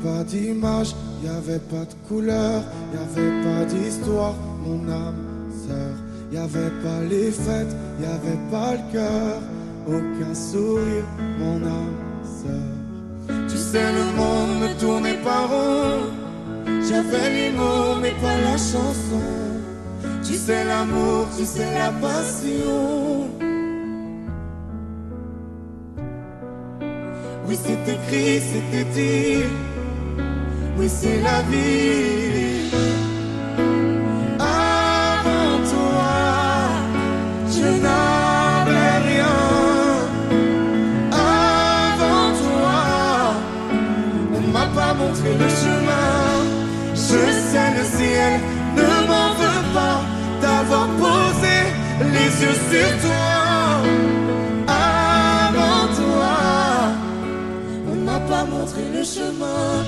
pas d'image, y avait pas de couleur, y avait pas d'histoire, mon âme sœur. Y avait pas les fêtes, y avait pas le cœur, aucun sourire, mon âme sœur. Tu sais, le monde ne tournait pas rond, j'avais les mots mais pas la chanson. Tu sais l'amour, tu sais la passion. Oui, c'est écrit, c'était dit. Oui, c'est la vie. Avant toi, je n'avais rien. Avant toi, on m'a pas montré le chemin. Je sais, le ciel ne m'en veut pas d'avoir posé les yeux sur toi. Avant toi, on m'a pas montré le chemin.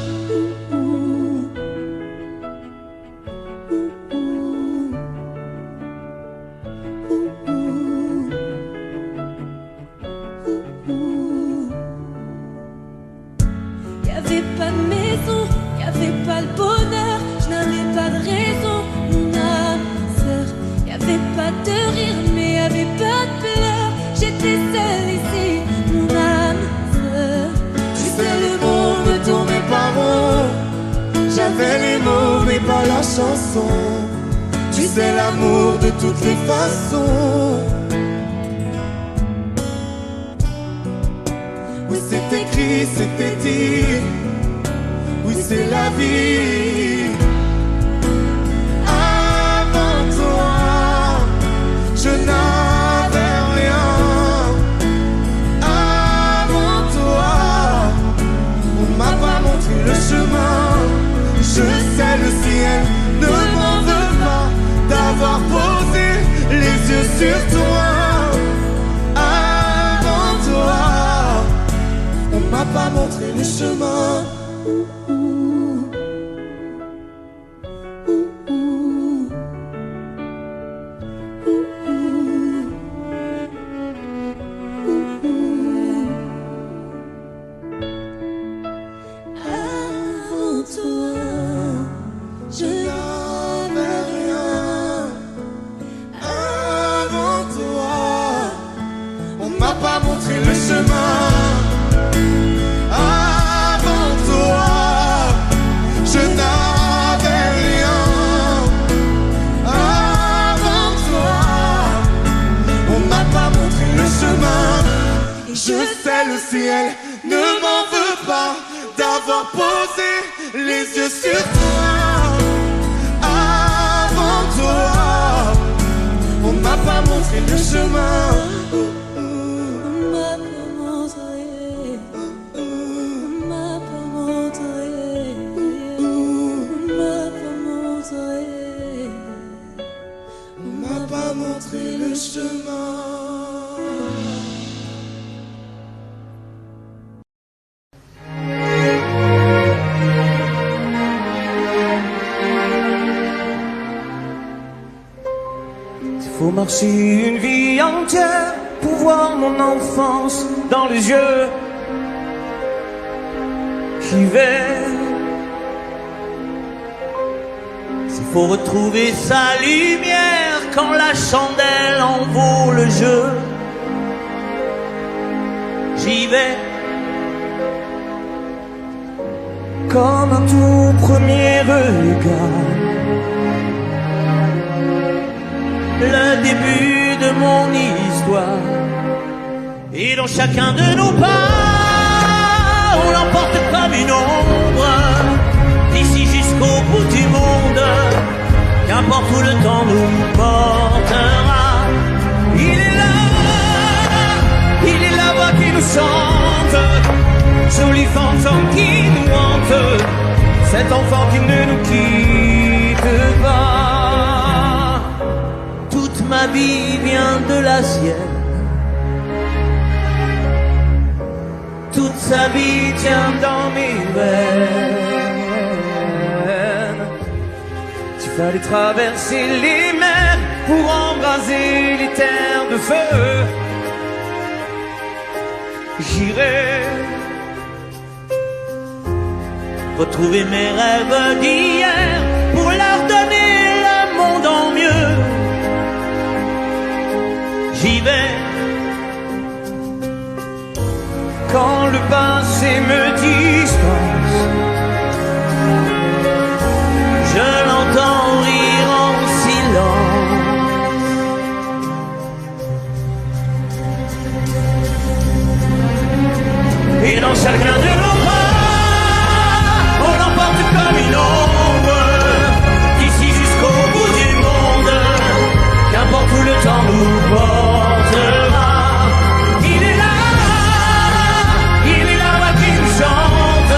Y'avait pas de maison, y'avait pas le bonheur, je n'avais pas de raison, mon âme sœur. Y'avait pas de rire, mais y'avait pas de pleurs. J'étais seule ici, mon âme sœur. Tu sais, le monde ne tournait pas rond, j'avais les mots mais pas la chanson. Tu sais, l'amour de toutes les façons. Oui, c'est écrit, c'était dit. Oui, c'est la vie. Avant toi, je n'avais rien. Avant toi, on m'a pas montré le chemin. Je sais, le ciel ne m'en veut pas d'avoir posé les yeux sur toi. Avant toi, on m'a pas montré le chemin. Avant toi, je n'avais rien. Avant toi, on m'a pas montré le chemin. Avant toi, je n'avais rien. Avant toi, on m'a pas montré le chemin. Je sais, le ciel ne m'en veut pas d'avoir posé les yeux sur toi. Avant toi, on m'a pas montré le chemin. on m'a pas montré, on m'a pas montré, on m'a pas montré. On m'a pas montré le chemin. Faut marcher une vie entière pour voir mon enfance dans les yeux. J'y vais. S'il faut retrouver sa lumière quand la chandelle en vaut le jeu, j'y vais. Comme un tout premier regard, le début de mon histoire. Et dans chacun de nos pas, on l'emporte comme une ombre, d'ici jusqu'au bout du monde. Qu'importe où le temps nous portera, il est la voix qui nous chante, joli fantôme qui nous hante, cet enfant qui ne nous quitte pas. Toute ma vie vient de la sienne, toute sa vie tient dans mes veines. Il fallait traverser les mers pour embraser les terres de feu. J'irai retrouver mes rêves d'hier pour leur donner le monde en mieux. J'y vais quand le passé me dispense. Je l'entends rire en silence. Et dans chacun de nos pas, on l'emporte comme une ombre, d'ici jusqu'au bout du monde, qu'importe où le temps nous portera. Il est là qui nous chante,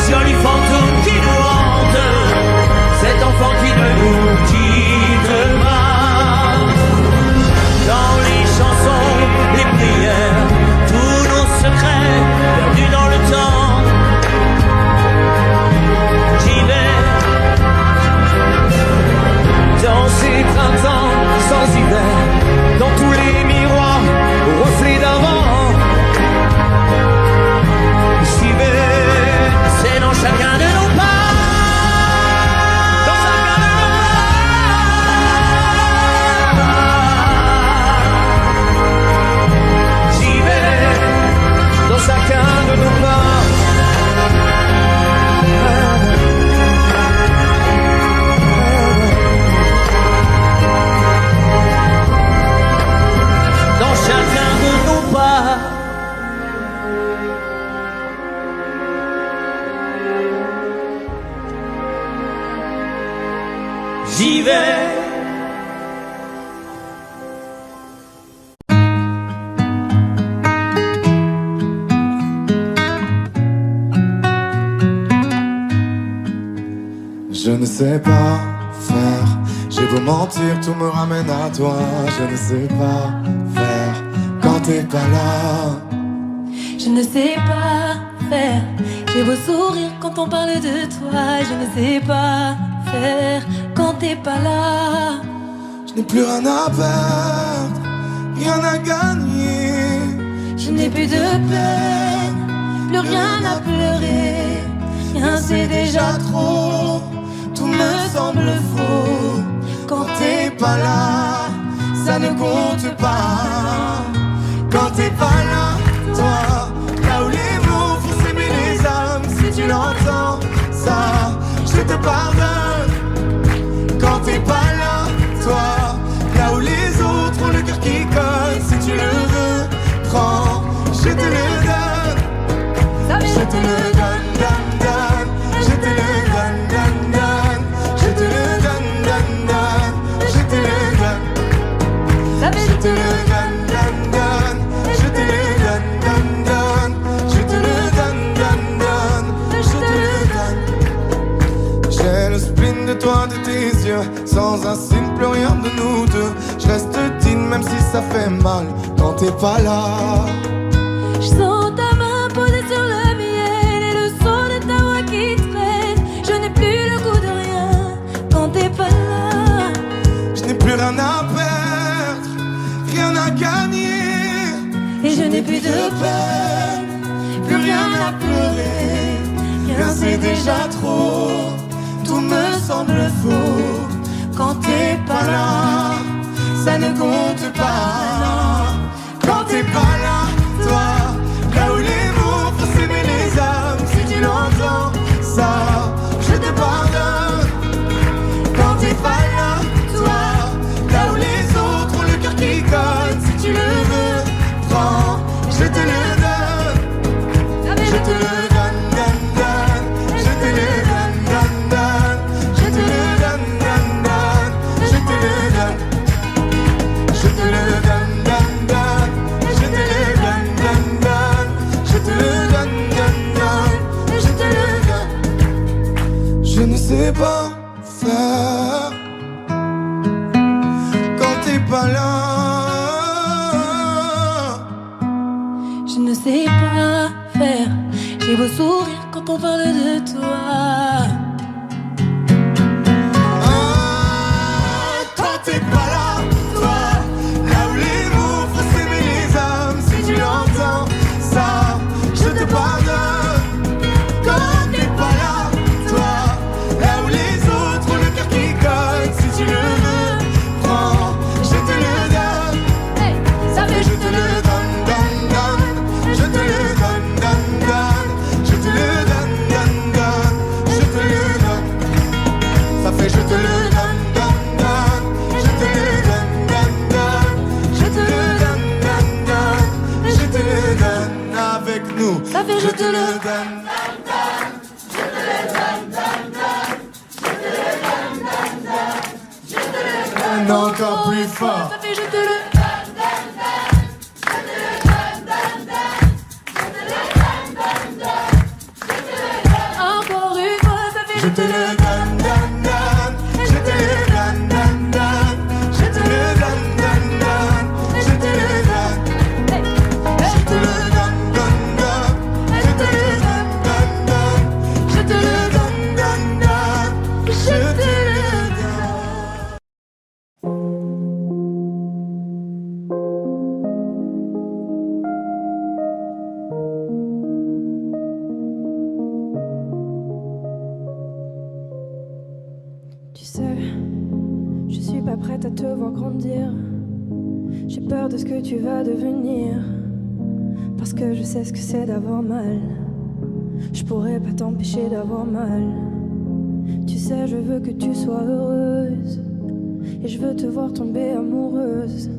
joli fantôme qui nous hante, cet enfant qui ne nous quittera. Dans les chansons, les prières, tous nos secrets perdus dans le temps. J'y vais dans ces printemps sans hiver, dans tous les miroirs aux reflets d'avant. J'y vais, c'est dans chacun de nos pas. Chacun de nos pas. Dans chacun de nos pas. J'y vais. Je ne sais pas faire, j'ai beau mentir, tout me ramène à toi. Je ne sais pas faire quand t'es pas là. Je ne sais pas faire, j'ai beau sourire quand on parle de toi. Je ne sais pas faire quand t'es pas là. Je n'ai plus rien à perdre, rien à gagner. Je n'ai plus de peine, plus rien à pleurer. Rien c'est déjà trop, tout me semble faux. Quand t'es pas là, ça ne compte pas. Quand t'es pas là, toi, là où les mots font s'aimer les âmes. Si tu l'entends, ça, je te pardonne. Quand t'es pas là, toi, là où les autres ont le cœur qui colle. Si tu le veux, prends, je te le donne. Je te le donne, donne, donne. Je te le donne, donne, donne. Je te le donne, donne, donne. Je te le donne. Je te le donne, donne, donne. Je te le donne, donne, donne. Je te le donne, donne, donne. Je te le donne. J'ai le spin de toi, de tes yeux. Sans un signe, plus rien de nous deux. Je reste digne même si ça fait mal. Quand t'es pas là. Je sens ta main posée sur le miel et le son de ta voix qui traîne. Je n'ai plus le goût de rien quand t'es pas là. Je n'ai plus rien à perdre, rien à gagner. Et je n'ai plus de peine, plus rien à pleurer. Rien c'est déjà trop, tout me semble faux. Quand t'es pas là, ça ne compte pas. Quand t'es pas là, toi, là où les mots font s'aimer les âmes. Si tu l'entends, ça, je te pardonne. Quand t'es pas là, toi, là où les autres ont le cœur qui colle. Si tu le veux, prends, je te le donne. Je te le donne, donne, donne. Je te le donne, donne, donne. Je te le donne, donne, donne. Je te le donne. Je te le donne, donne, donne. Je te le donne, donne, donne. Je te le donne, donne, donne. Je te le donne. Je ne sais pas faire quand t'es pas là. Je ne sais pas faire, j'ai beau sourire quand on parle de toi. Quand t'es pas là, toi, là où les mots font s'aimer les âmes. Si tu l'entends, ça, je te pardonne. Quand t'es pas là. Encore une fois, ça fait je te le donne, donne, donne. Je te le donne, donne, donne. Je te le donne, donne, donne. Je te le donne. Encore une fois, ça fait je te le donne, donne, donne. Je te le donne, donne, donne. Je te le donne, donne, donne. Je te le donne. Je te le donne, donne, donne. Je te le donne, donne, donne. Je te le donne, donne, donne. Je te le donne. Tu sais, je suis pas prête à te voir grandir. J'ai peur de ce que tu vas devenir. Parce que je sais ce que c'est d'avoir mal. Je pourrais pas t'empêcher d'avoir mal. Tu sais, je veux que tu sois heureuse. Et je veux te voir tomber amoureuse.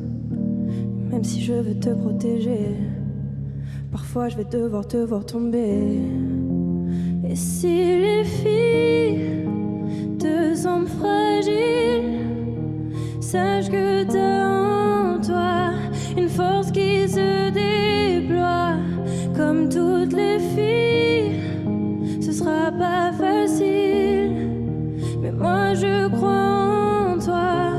Même si je veux te protéger, parfois je vais devoir te voir tomber. Et si les filles te semblent fragiles, sache que t'as en toi une force qui se déploie. Comme toutes les filles, ce sera pas facile, mais moi je crois en toi.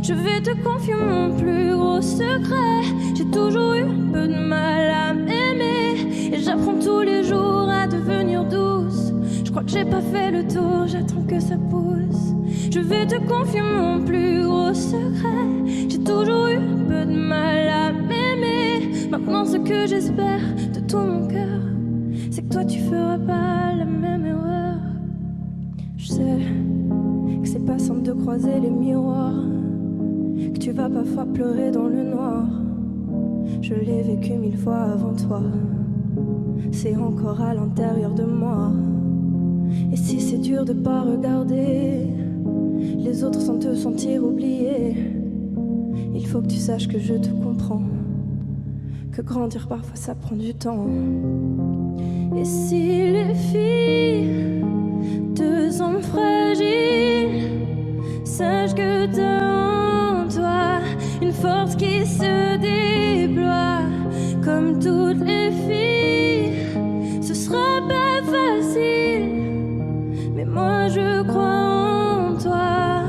Je vais te confier mon plus gros secret. J'ai toujours eu un peu de mal à m'aimer, et j'apprends tous les jours à devenir douce. Je crois que j'ai pas fait le tour, j'attends que ça pousse. Je vais te confier mon plus gros secret. J'ai toujours eu un peu de mal à m'aimer. Maintenant ce que j'espère de tout mon cœur, c'est que toi tu feras pas la même erreur. Je sais que c'est pas simple de croiser les miroirs, que tu vas parfois pleurer dans le noir. Je l'ai vécu 1000 fois avant toi, c'est encore à l'intérieur de moi. Et si c'est dur de pas regarder les autres sans te sentir oublié, il faut que tu saches que je te comprends, que grandir parfois ça prend du temps. Et si les filles te semblent fragiles, sache que t'as en toi une force qui se déploie. Comme toutes les filles, ce sera pas facile, mais moi je crois en toi.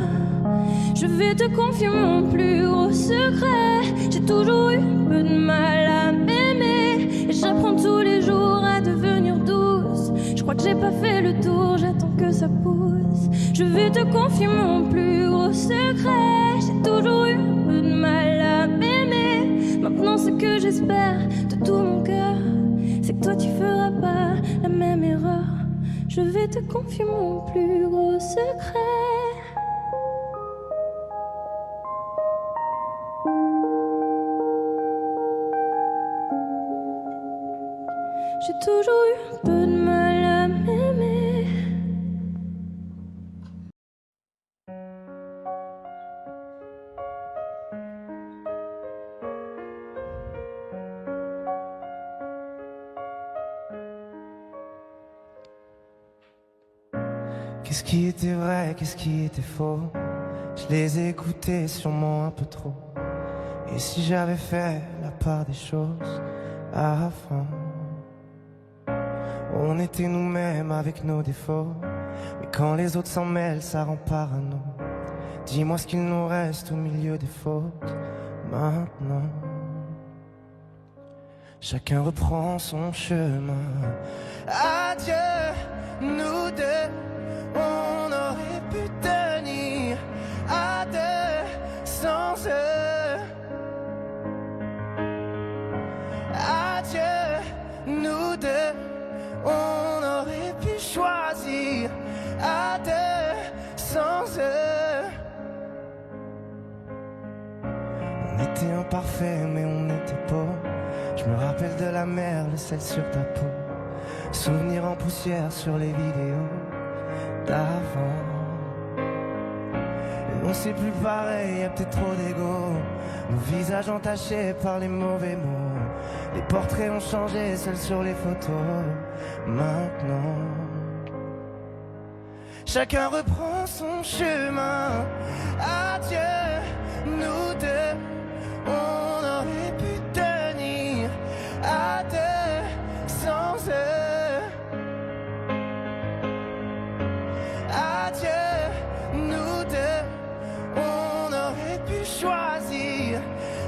Je vais te confier mon plus gros secret. J'ai toujours eu un peu de mal à m'aimer, et j'apprends tous les jours à devenir douce. Je crois que j'ai pas fait le tour, j'attends que ça pousse. Je vais te confier mon plus gros secret. J'ai toujours eu un peu de mal à m'aimer. Maintenant ce que j'espère de tout mon cœur, c'est que toi tu feras pas la même erreur. Je vais te confier mon plus gros secret. J'ai toujours eu un peu de mal à m'aimer. Qu'est-ce qui était vrai, qu'est-ce qui était faux? Je les ai écoutés sûrement un peu trop. Et si j'avais fait la part des choses avant? On était nous-mêmes avec nos défauts, mais quand les autres s'en mêlent, ça rend parano. Dis-moi ce qu'il nous reste au milieu des fautes maintenant. Chacun reprend son chemin. Adieu, nous deux, on aurait pu tenir à deux sans eux. Adieu, nous deux, on aurait pu choisir à deux sans eux. On était imparfaits mais on était beaux. Je me rappelle de la mer, le sel sur ta peau. Souvenirs en poussière sur les vidéos d'avant. Et on c'est plus pareil, y'a peut-être trop d'ego. Nos visages entachés par les mauvais mots. Les portraits ont changé, seuls sur les photos. Maintenant, chacun reprend son chemin. Adieu,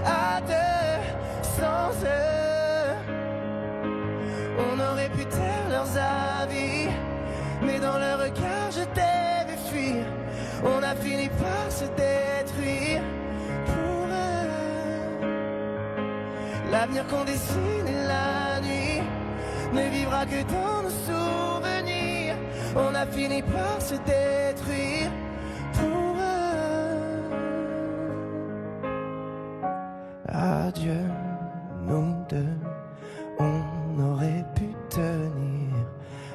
à deux sans eux. On aurait pu taire leurs avis, mais dans leur regard je t'ai vu fuir. On a fini par se détruire pour eux. L'avenir qu'on dessine la nuit ne vivra que dans nos souvenirs. On a fini par se détruire pour eux. Adieu, nous deux, on aurait pu tenir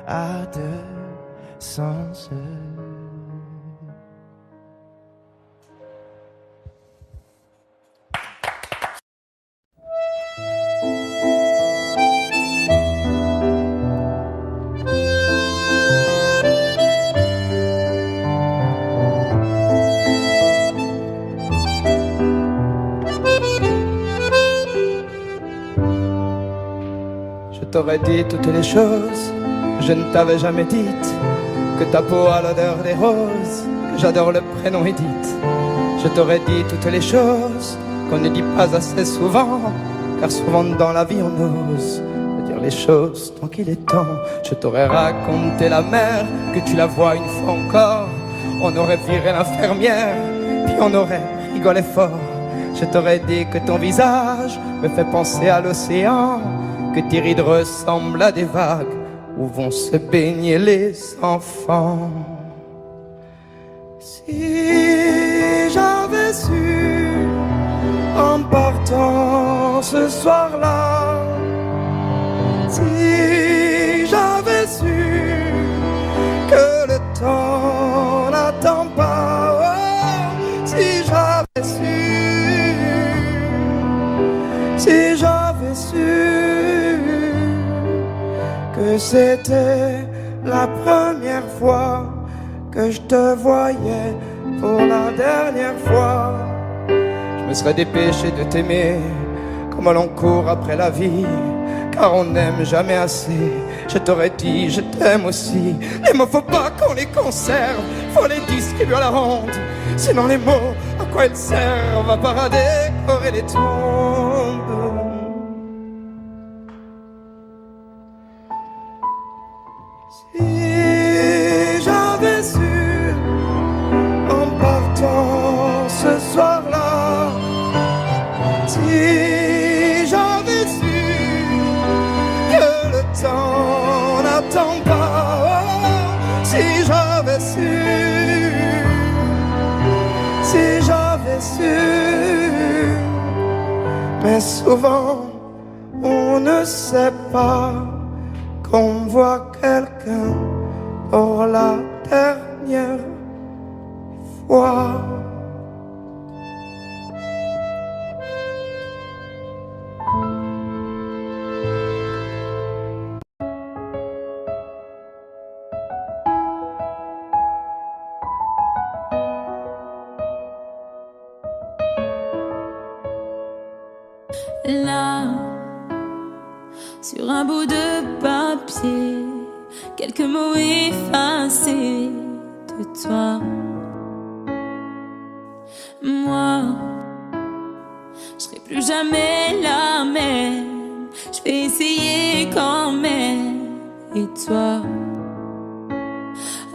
à deux sans eux. Je t'aurais dit toutes les choses que je ne t'avais jamais dites, que ta peau a l'odeur des roses, que j'adore le prénom Edith. Je t'aurais dit toutes les choses qu'on ne dit pas assez souvent, car souvent dans la vie on ose dire les choses tant qu'il est temps. Je t'aurais raconté la mer, que tu la vois une fois encore. On aurait viré l'infirmière, puis on aurait rigolé fort. Je t'aurais dit que ton visage me fait penser à l'océan, que tes rides ressemblent à des vagues où vont se baigner les enfants. Si j'avais su en partant ce soir-là, si j'avais su que le temps n'attend pas, oh, si j'avais su, si j'avais su que c'était la première fois que je te voyais pour la dernière fois, je me serais dépêché de t'aimer comme l'on court après la vie, car on n'aime jamais assez. Je t'aurais dit je t'aime aussi. Les mots faut pas qu'on les conserve, faut les distribuer à la ronde, sinon les mots à quoi ils servent à part décorer les tombes. Si j'avais su en partant ce soir-là, si j'avais su que le temps n'attend pas, oh, si j'avais su, si j'avais su. Mais souvent on ne sait pas qu'on voit quelqu'un pour la dernière fois. Là, sur un bout de papier, quelques mots effacés de toi. Moi, je serai plus jamais la même. Je vais essayer quand même. Et toi,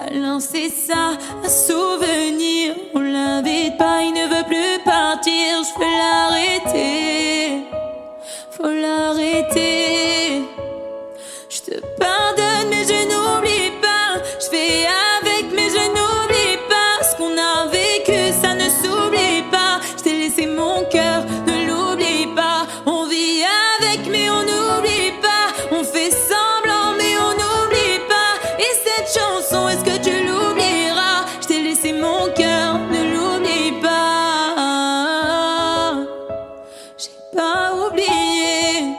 alors c'est ça, un souvenir. On l'invite pas, il ne veut plus partir. Je peux l'arrêter, faut l'arrêter. Je te pardonne mais je n'oublie pas. Je fais avec mais je n'oublie pas. Ce qu'on a vécu ça ne s'oublie pas. Je t'ai laissé mon cœur, ne l'oublie pas. On vit avec mais on n'oublie pas. On fait semblant mais on n'oublie pas. Et cette chanson, est-ce que tu l'oublieras? Je t'ai laissé mon cœur, ne l'oublie pas. J'ai pas oublié,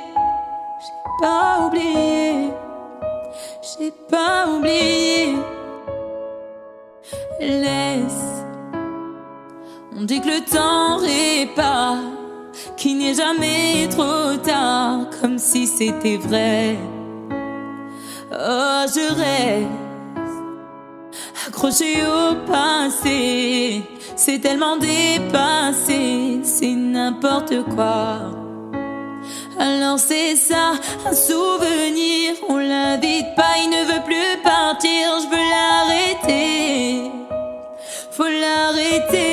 j'ai pas oublié, j'ai pas oublié. Laisse, on dit que le temps répare, qu'il n'est jamais trop tard, comme si c'était vrai. Oh, je reste accroché au passé, c'est tellement dépassé, c'est n'importe quoi. Alors c'est ça, un souvenir, on l'invite pas, il ne veut plus partir, je veux l'arrêter, faut l'arrêter.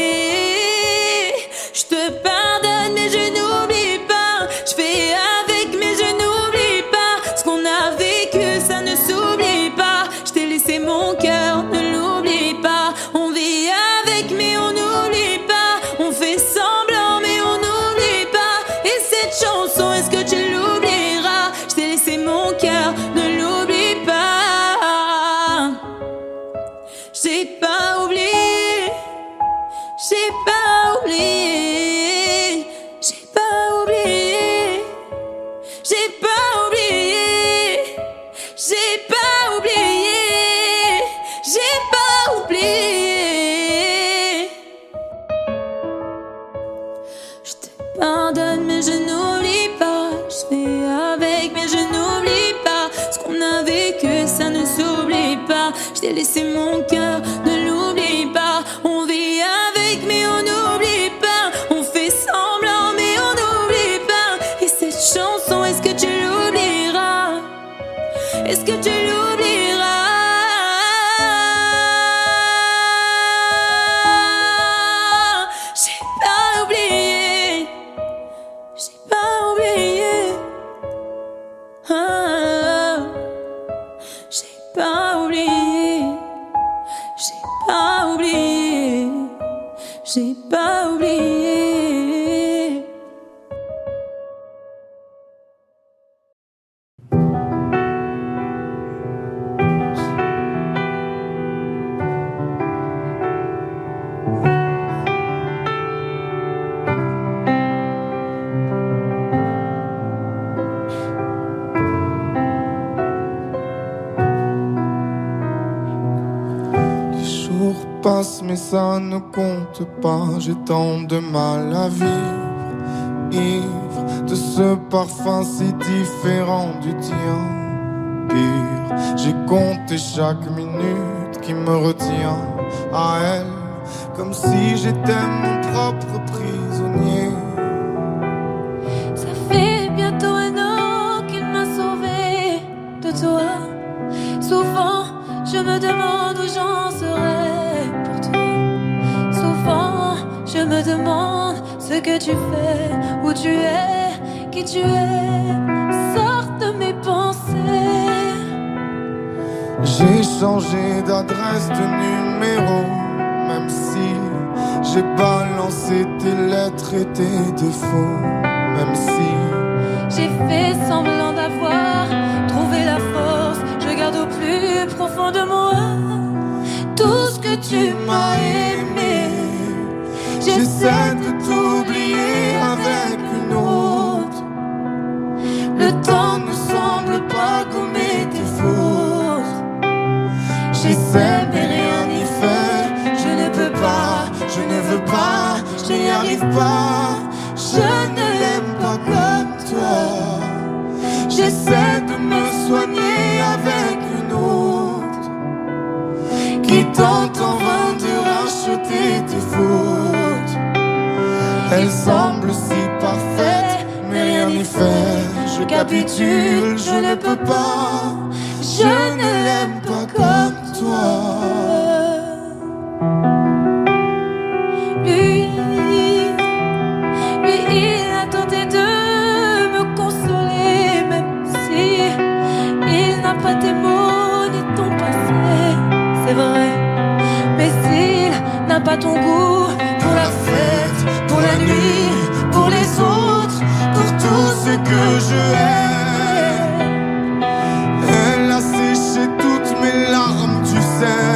Je te pardonne mais je n'oublie pas, je fais avec mais je n'oublie pas, ce qu'on a vécu ça ne s'oublie pas, je t'ai laissé mon cœur, ne l'oublie pas, on vit avec mais on n'oublie pas, on fait semblant mais on n'oublie pas, et cette chanson est-ce que tu l'oublieras, je t'ai laissé mon cœur, ne l'oublie pas, j'ai pas oublié. J'ai pas oublié, j'ai pas oublié, j'ai pas oublié, j'ai pas oublié, j'ai pas oublié. Je te pardonne mais je n'oublie pas, je fais avec mais je n'oublie pas, ce qu'on a vécu ça ne s'oublie pas, je t'ai laissé mon cœur, ne l'oublie pas, on vit avec mais on n'oublie pas, on fait semblant mais on n'oublie pas, et cette chanson est-ce que tu l'oublieras, est-ce que tu l'oublieras, j'ai pas oublié, j'ai pas oublié, ah, j'ai pas oublié, j'ai pas oublié, j'ai pas oublié. Les jours passent mais ça ne compte pas, j'ai tant de mal à vivre, ivre de ce parfum si différent du tien. Pire, j'ai compté chaque minute qui me retient à elle, comme si j'étais mon propre prisonnier. Ça fait bientôt 1 an qu'il m'a sauvé de toi. Souvent, je me demande où j'en serais pour toi. Souvent, je me demande ce que tu fais, où tu es, qui tu es. Sors de mes pensées. J'ai changé d'adresse, de numéro, même si j'ai balancé tes lettres et tes défauts, même si j'ai fait semblant d'avoir trouvé la force, je garde au plus profond de moi tout ce que tu m'as aimé. J'essaie de t'oublier avec une autre. Le temps ne semble pas gommer tes fautes. J'essaie mais rien n'y fait. Je ne peux pas, je ne veux pas, je n'y arrive pas. Je ne l'aime pas comme toi. J'essaie de me soigner avec une autre qui tente en vain de racheter tes fautes. elle semble si parfaite, mais rien n'y fait. Je capitule, je ne peux pas, je ne l'aime pas comme toi. Lui, il a tenté de me consoler, même si il n'a pas tes mots ni ton passé, c'est vrai. Mais s'il n'a pas ton goût pour la fête, pour la nuit, pour les autres, pour tout ce que je hais, Elle a séché toutes mes larmes, tu sais.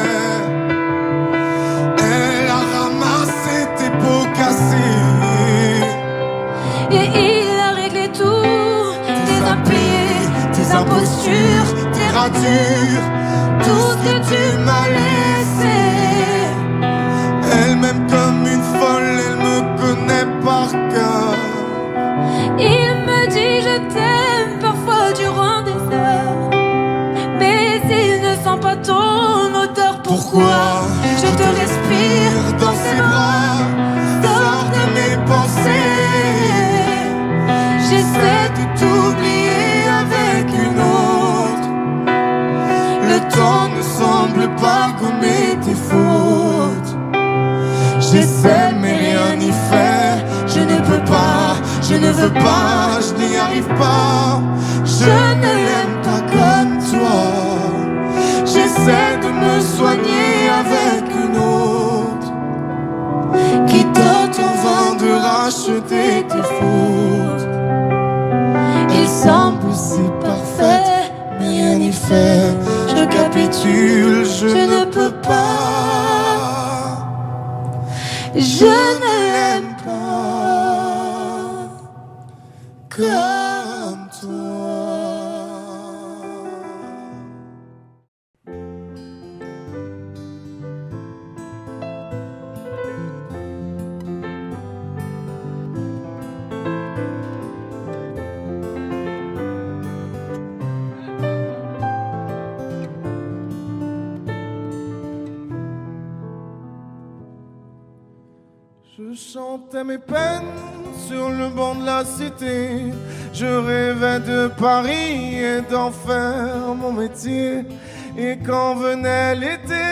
Elle a ramassé tes pots cassés. et il a réglé tout, tes impayés, tes impostures, tes ratures, tout ce que tu m'as laissé. Elle m'aime comme une folle, elle me connaît par cœur. Il me dit je t'aime parfois durant des heures, mais il ne sent pas ton odeur. Pourquoi je te respire dans ses bras? J'essaie de t'oublier avec une autre. Le temps ne semble pas gommer tes fautes. J'essaie mais rien n'y fait. Je ne peux pas, je ne veux pas, je n'y arrive pas. Je ne l'aime pas comme toi. J'essaie de me soigner avec une autre qui tente en vain de racheter tes fautes. Il semble si parfait, mais rien n'y fait. Je capitule, je ne peux pas. Je ne l'aime pas comme toi. Je chantais mes peines sur le banc de la cité. Je rêvais de Paris et d'en faire mon métier. Et quand venait l'été,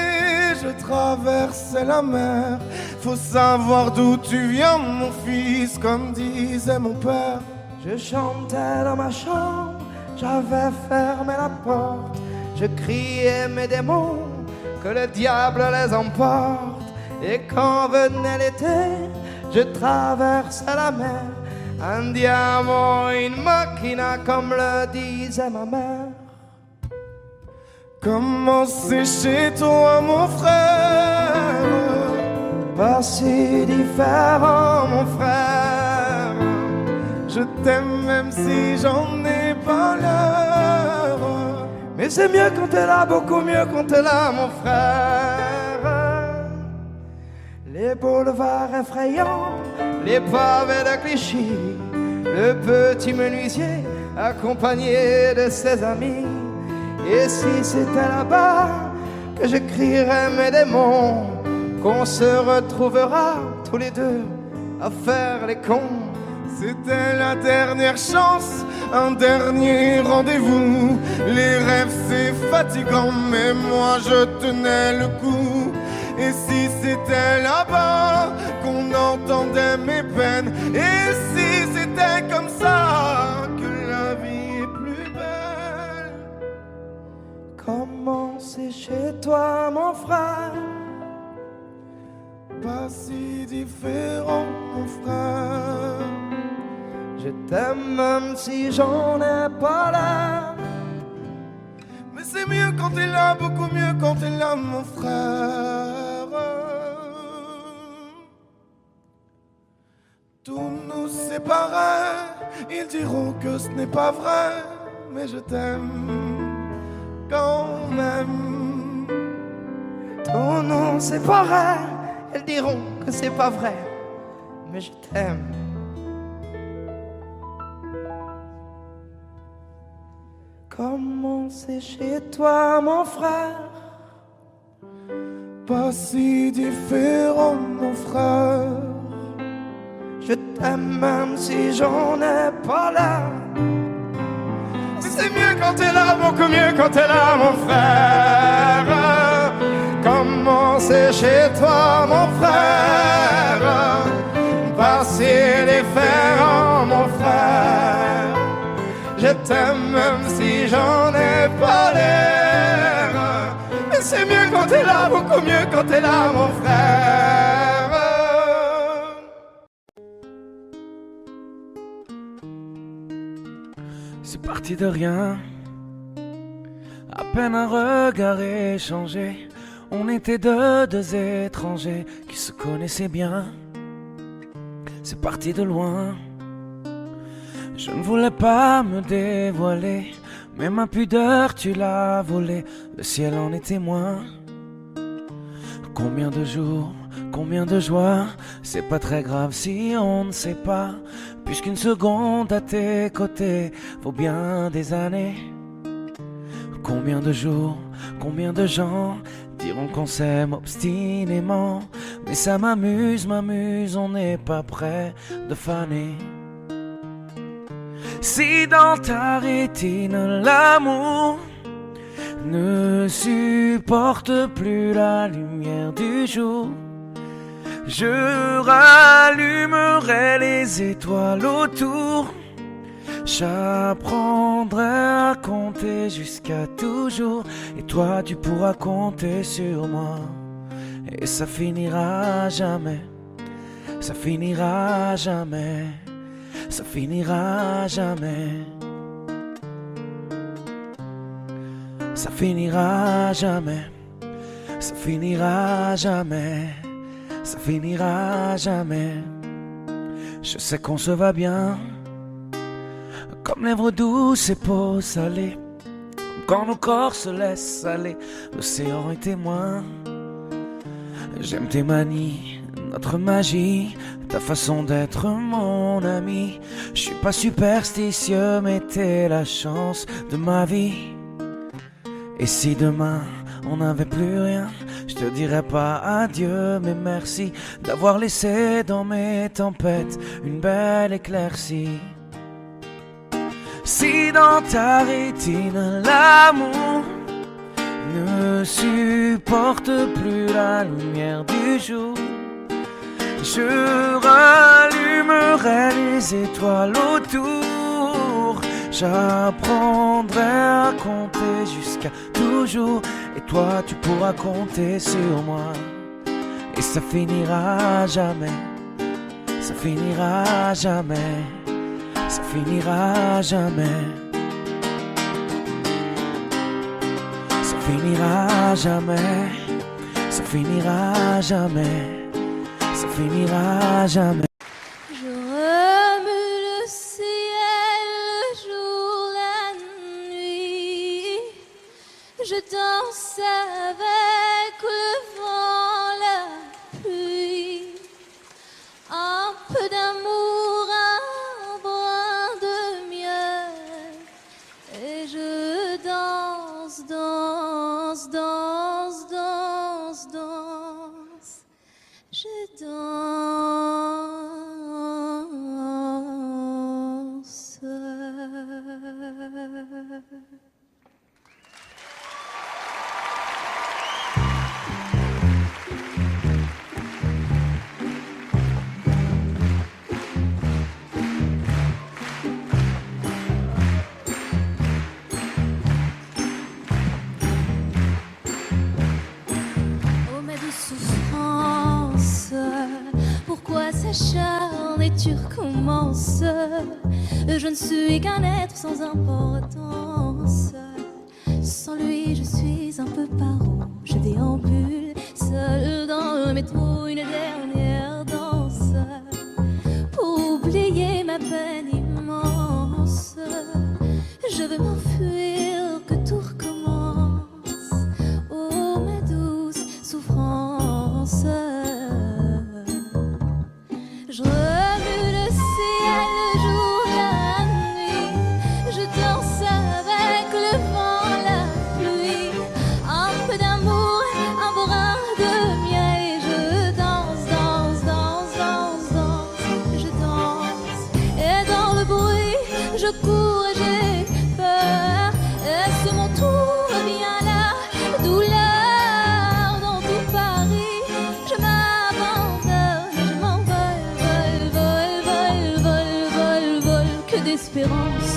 je traversais la mer. Faut savoir d'où tu viens, mon fils, comme disait mon père. Je chantais dans ma chambre, j'avais fermé la porte. Je criais mes démons, que le diable les emporte. Et quand venait l'été, je traversais la mer. Andiamo in macchina, comme le disait ma mère. Comment c'est chez toi, mon frère? Pas si différent, mon frère. Je t'aime même si j'en ai pas l'heure. Mais c'est mieux quand t'es là, beaucoup mieux quand t'es là, mon frère. Les boulevards effrayants, les pavés de Clichy, le petit menuisier accompagné de ses amis. Et si c'était là-bas que je crierais mes démons, qu'on se retrouvera tous les deux à faire les cons. C'était la dernière chance, un dernier rendez-vous. Les rêves c'est fatigant, mais moi je tenais le coup. Et si c'était là-bas qu'on entendait mes peines, et si c'était comme ça que la vie est plus belle. Comment c'est chez toi, mon frère? Pas si différent, mon frère. Je t'aime même si j'en ai pas l'air. Mais c'est mieux quand t'es là, beaucoup mieux quand t'es là, mon frère. Tout nous séparait, ils diront que ce n'est pas vrai, mais je t'aime quand même. Tout nous séparait, ils diront que c'est pas vrai, mais je t'aime. Comment c'est chez toi, mon frère? Pas si différent, mon frère. Je t'aime même si j'en ai pas l'air. C'est mieux quand t'es là, beaucoup mieux quand t'es là, mon frère. Comment c'est chez toi, mon frère? Pas si différent, mon frère. Je t'aime même si j'en ai pas l'air. Mais c'est mieux quand t'es là, beaucoup mieux quand t'es là, mon frère. C'est parti de rien, à peine un regard échangé. On était deux étrangers qui se connaissaient bien. C'est parti de loin. Je ne voulais pas me dévoiler, mais ma pudeur tu l'as volée. Le ciel en est témoin. Combien de jours, combien de joies, c'est pas très grave si on ne sait pas, puisqu'une seconde à tes côtés vaut bien des années. Combien de jours, combien de gens diront qu'on s'aime obstinément, mais ça m'amuse, on n'est pas prêt de faner. Si dans ta rétine l'amour ne supporte plus la lumière du jour, je rallumerai les étoiles autour. J'apprendrai à compter jusqu'à toujours, et toi tu pourras compter sur moi. Et ça finira jamais, ça finira jamais, ça finira jamais. Ça finira jamais, ça finira jamais, ça finira jamais. Je sais qu'on se va bien, comme lèvres douces et peaux salées, quand nos corps se laissent aller, l'océan est témoin. J'aime tes manies, notre magie, ta façon d'être mon ami. Je suis pas superstitieux, mais t'es la chance de ma vie. Et si demain on n'avait plus rien, je te dirais pas adieu, mais merci d'avoir laissé dans mes tempêtes une belle éclaircie. Si dans ta rétine l'amour ne supporte plus la lumière du jour, je rallumerai les étoiles autour. J'apprendrai à compter jusqu'à toujours, et toi tu pourras compter sur moi. Et ça finira jamais, ça finira jamais, ça finira jamais. Ça finira jamais, ça finira jamais, ça finira jamais. Je remue le ciel, le jour, la nuit. Je danse avec le vent, la pluie. Un peu d'amour, un brin de miel. Et je danse, danse, danse, danse, danse. Je danse. Oh ma douce souffrance, pourquoi s'acharne et tu recommences? Je ne suis qu'un être sans importance. Sans lui je suis un peu paro. Je déambule seul dans le métro, une dernière danse pour oublier ma peine immense. Je veux m'enfuir, que tout recommence. Oh ma douce souffrance. Je remue le ciel, le jour, la nuit. Je danse avec le vent, la pluie. Un peu d'amour, un brin de miel. Et je danse, danse, danse, danse, danse. Je danse. Et dans le bruit, je cours et j'ai peur. Est-ce mon tour? Viens là, douleur dans tout Paris. Je m'abandonne et je m'envole, vol, vol, vol, vol, vol, vol. Que d'espérance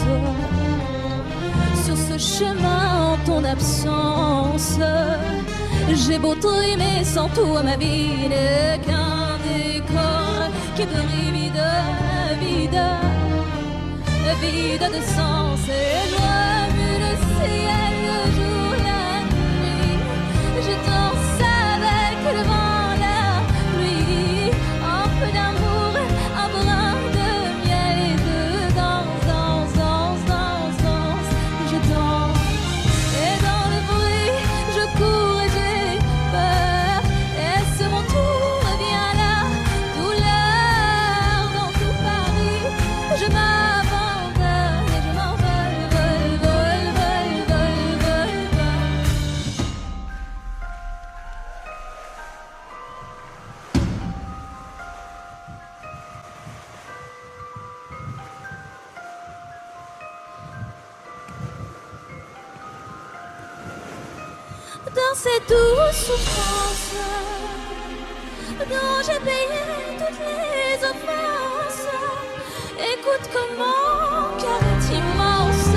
sur ce chemin en ton absence. J'ai beau trimer sans toi, ma vie n'est qu'un décor qui brille vide, vide, vide de sens. Et je remue le ciel, le jour, la nuit. Je danse avec le vent, la pluie. Un peu d'amour, un brin de miel. Et je danse, danse, danse, danse, danse. Je danse. Et dans le bruit, je cours et j'ai peur. Est-ce mon tour? Viens là, douleur dans tout Paris. Je m'abandonne et je m'envole, vol, vol, vol, vol, ces douces souffrances dont j'ai payé toutes les offenses. Écoute comment mon cœur est immense.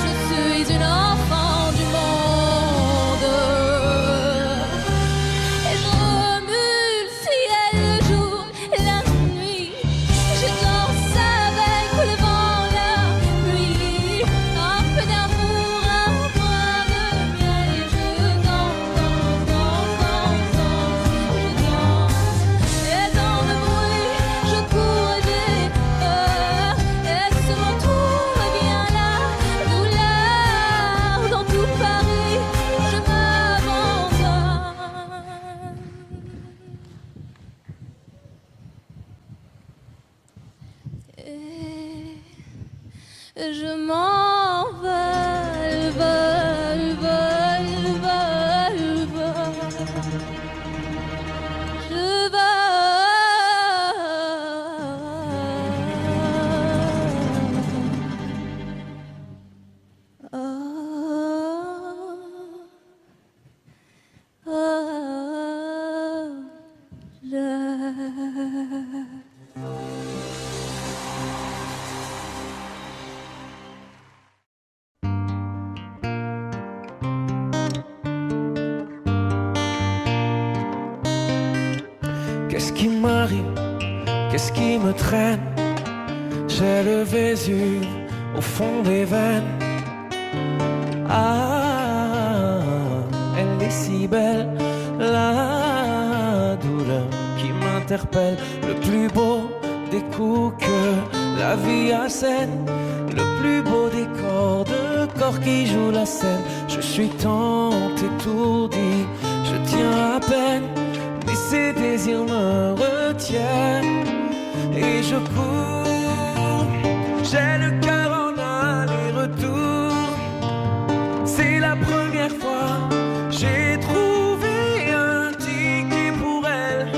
Je suis une enfant du monde. Et je remue le ciel le jour et la nuit. Je danse avec le vent, la pluie. Un peu d'amour, un brin de miel. Et je danse, danse, danse, danse, je danse. Et dans le bruit, je cours et j'ai peur. Et sur mon tour, et bien la douleur. Dans tout Paris, je m'abandonne. Et je m'envole, vole, vole, vole, vole. Je Qu'est-ce qui m'arrive? Qu'est-ce qui me traîne? J'ai le Vésuve au fond des veines. Ah, elle est si belle, la douleur qui m'interpelle. Le plus beau des coups que la vie assène, le plus beau des corps de corps qui jouent la scène. Je suis tant étourdi, je tiens à peine, mais ces désirs me retiennent. Et je cours, j'ai le cœur en aller-retour. C'est la première fois, j'ai trouvé un ticket pour elle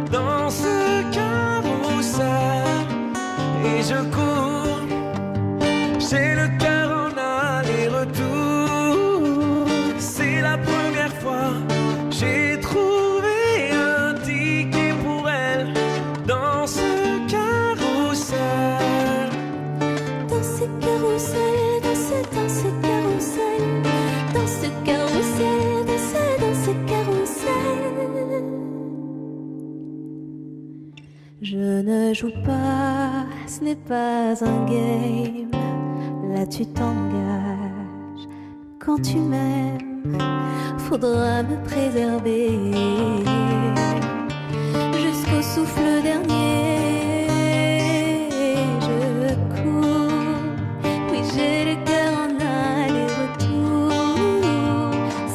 dans ce carrousel. Et je cours, j'ai le cœur en aller-retour. C'est la première fois, j'ai trouvé un ticket pour elle dans ce carrousel. dans ce carrousel, dans ce carrousel, dans ce carrousel, dans ce carrousel. Je ne joue pas, ce n'est pas un game. Là tu t'engages. Quand tu m'aimes, faudra me préserver jusqu'au souffle dernier. Je cours, oui j'ai le cœur en aller-retour.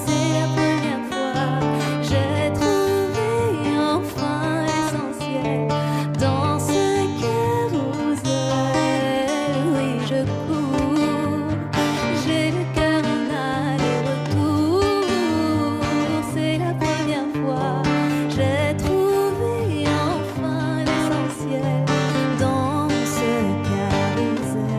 C'est la première fois, j'ai trouvé enfin l'essentiel dans ce carrousel. Oui je cours, j'ai le cœur en aller-retour. C'est la première fois, j'ai trouvé enfin l'essentiel dans ce carrousel.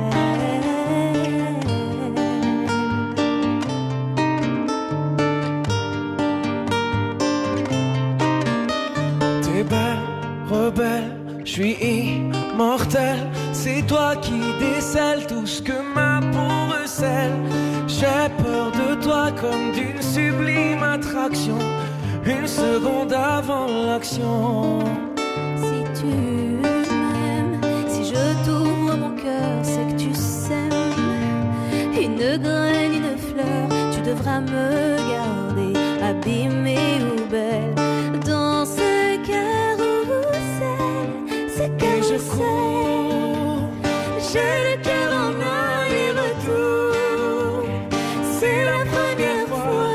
T'es belle, rebelle, je suis immortel. C'est toi qui décèles tout ce que ma peau recèle. J'ai peur de toi comme d'une sublime attraction, une seconde avant l'action. Si tu m'aimes, si je t'ouvre mon cœur, c'est que tu sèmes une graine, une fleur. Tu devras me garder abîmée ou belle dans ce carrousel, ce Et je carrousel. cours, J'ai le cœur en aller-retour. C'est la première fois,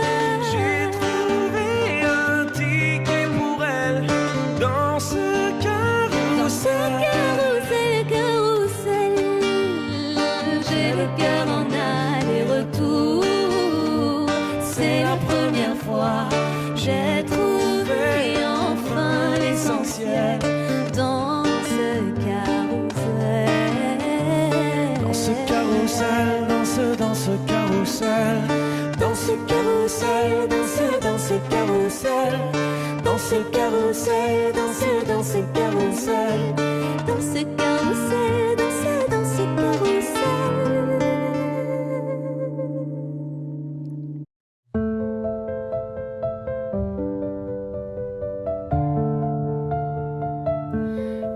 j'ai trouvé un ticket pour elle dans ce dans ce carrousel. carrousel. J'ai le cœur en aller-retour. C'est la première fois, j'ai trouvé enfin l'essentiel dans ce carrousel. Dans ce carrousel, dans ce carrousel, dans ce carrousel, dans ce carrousel, dans ce carrousel, dans ce carrousel, dans ce carrousel, dans ce carrousel.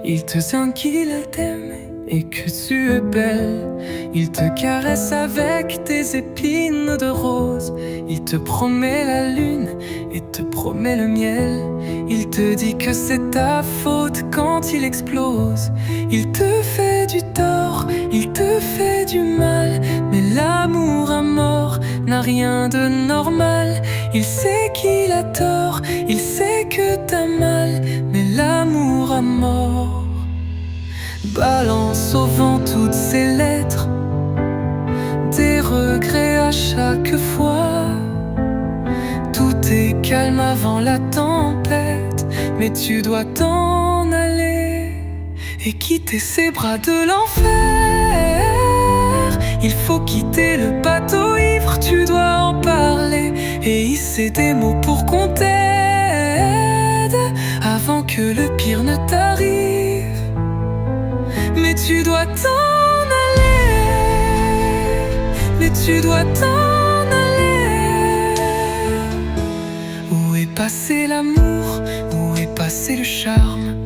Il te dit qu'il t'aime et que tu es belle. Il te caresse avec tes épines de rose. Il te promet la lune et te promet le miel. Il te dit que c'est ta faute quand il explose. Il te fait du tort, il te fait du mal. Mais l'amour à mort n'a rien de normal. Il sait qu'il a tort, il sait que t'as mal. Mais l'amour à mort balance au vent toutes ses lettres, des regrets à chaque fois. Tout est calme avant la tempête, mais tu dois t'en aller et quitter ces bras de l'enfer. Il faut quitter le bateau ivre, tu dois en parler et hisser des mots pour qu'on t'aide avant que le pire ne t'arrive. Mais tu dois t'en aller, mais tu dois t'en aller. Où est passé l'amour, où est passé le charme?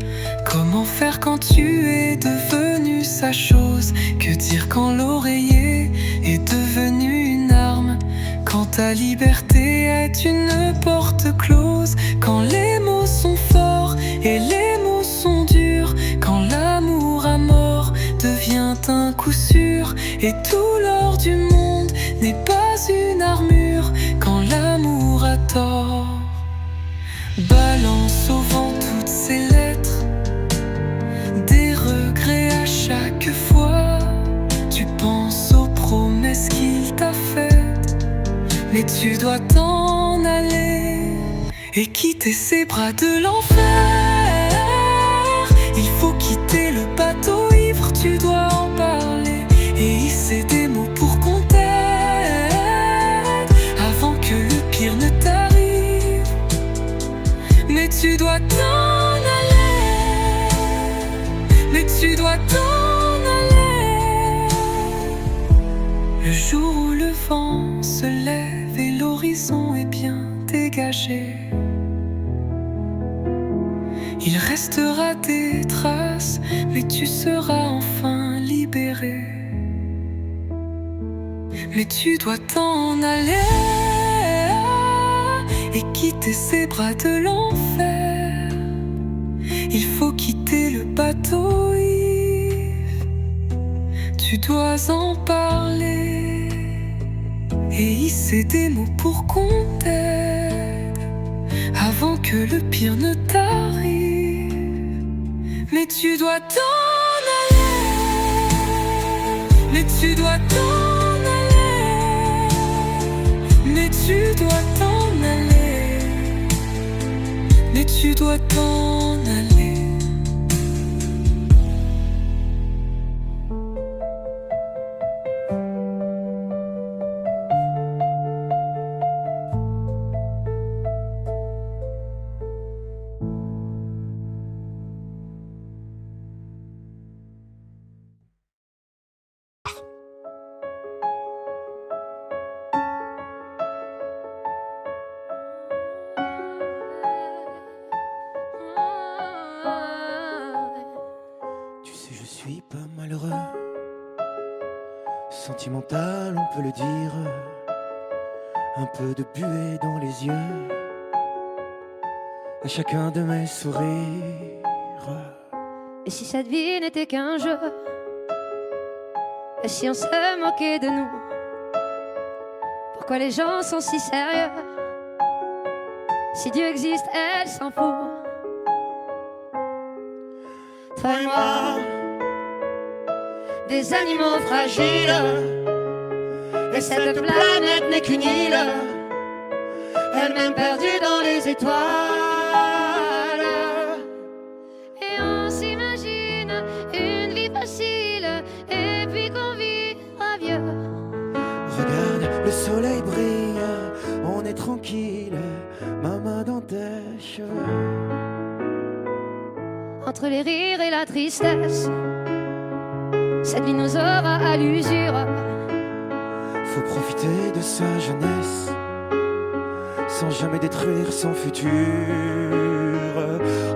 Comment faire quand tu es devenu sa chose? Que dire quand l'oreiller est devenu une arme? Quand ta liberté est une porte close? Quand les mots sont forts et les mots sont durs? Quand l'amour à mort devient un coup sûr et tout l'or du monde n'est pas une armure? Quand l'amour a tort, balance au vent toutes ces lettres, des regrets à chaque fois. Tu penses aux promesses qu'il t'a faites, mais tu dois t'en aller et quitter ces bras de l'enfer. Il faut quitter le bateau ivre, tu dois en parler et hisser des mots pour qu'on t'aide avant que le pire ne t'arrive. Mais tu dois t'en aller, mais tu dois t'en aller. Le jour où le vent se lève et l'horizon est bien dégagé, il restera des traces, mais tu seras enfin libéré. Mais tu dois t'en aller et quitter ces bras de l'enfer. Il faut quitter le bateau ivre, tu dois en parler et hisser des mots pour qu'on t'aide avant que le pire ne t'arrive. Mais tu dois t'en aller, mais tu dois t'en aller, mais tu dois t'en aller, mais tu dois t'en aller. Je suis pas malheureux, sentimental on peut le dire, un peu de buée dans les yeux, à chacun de mes sourires. Et si cette vie n'était qu'un jeu? Et si on se moquait de nous? Pourquoi les gens sont si sérieux? Si Dieu existe, elle s'en fout. Toi et moi, des animaux fragiles, et cette planète n'est qu'une île, elle-même perdue dans les étoiles. Et on s'imagine une vie facile, et puis qu'on vivra vieux. Regarde, le soleil brille est tranquille, ma main dans tes cheveux. Entre les rires et la tristesse, cette vie nous aura à l'usure. Faut profiter de sa jeunesse, sans jamais détruire son futur.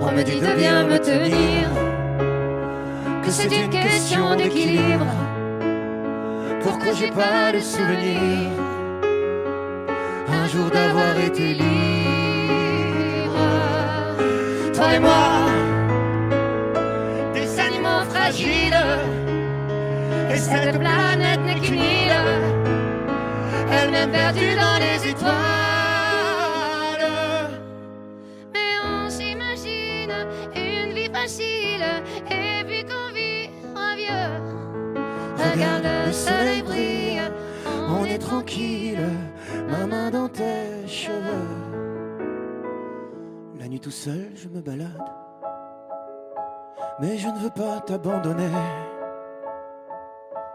On me dit de bien me tenir, que c'est une question d'équilibre. Pourquoi j'ai pas le souvenir un jour d'avoir été libre? Toi et moi, des animaux fragiles, et cette planète n'est qu'une île, elle-même perdue dans les étoiles. Mais on s'imagine une vie facile, et puis qu'on vivra vieux. Regarde le soleil brille, on est tranquille, ma main dans tes cheveux. La nuit tout seul je me balade, mais je ne veux pas t'abandonner.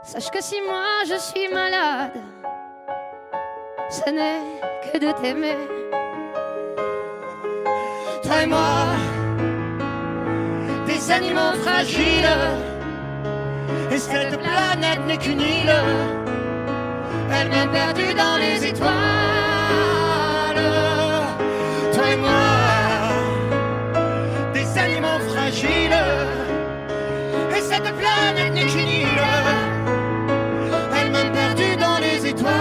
sache que si moi je suis malade, ce n'est que de t'aimer. Toi et moi, des animaux fragiles, et cette planète n'est qu'une île, elle-même perdue dans les étoiles. Toi et moi, des animaux fragiles, et cette planète n'est qu'une île, elle-même perdue dans les étoiles.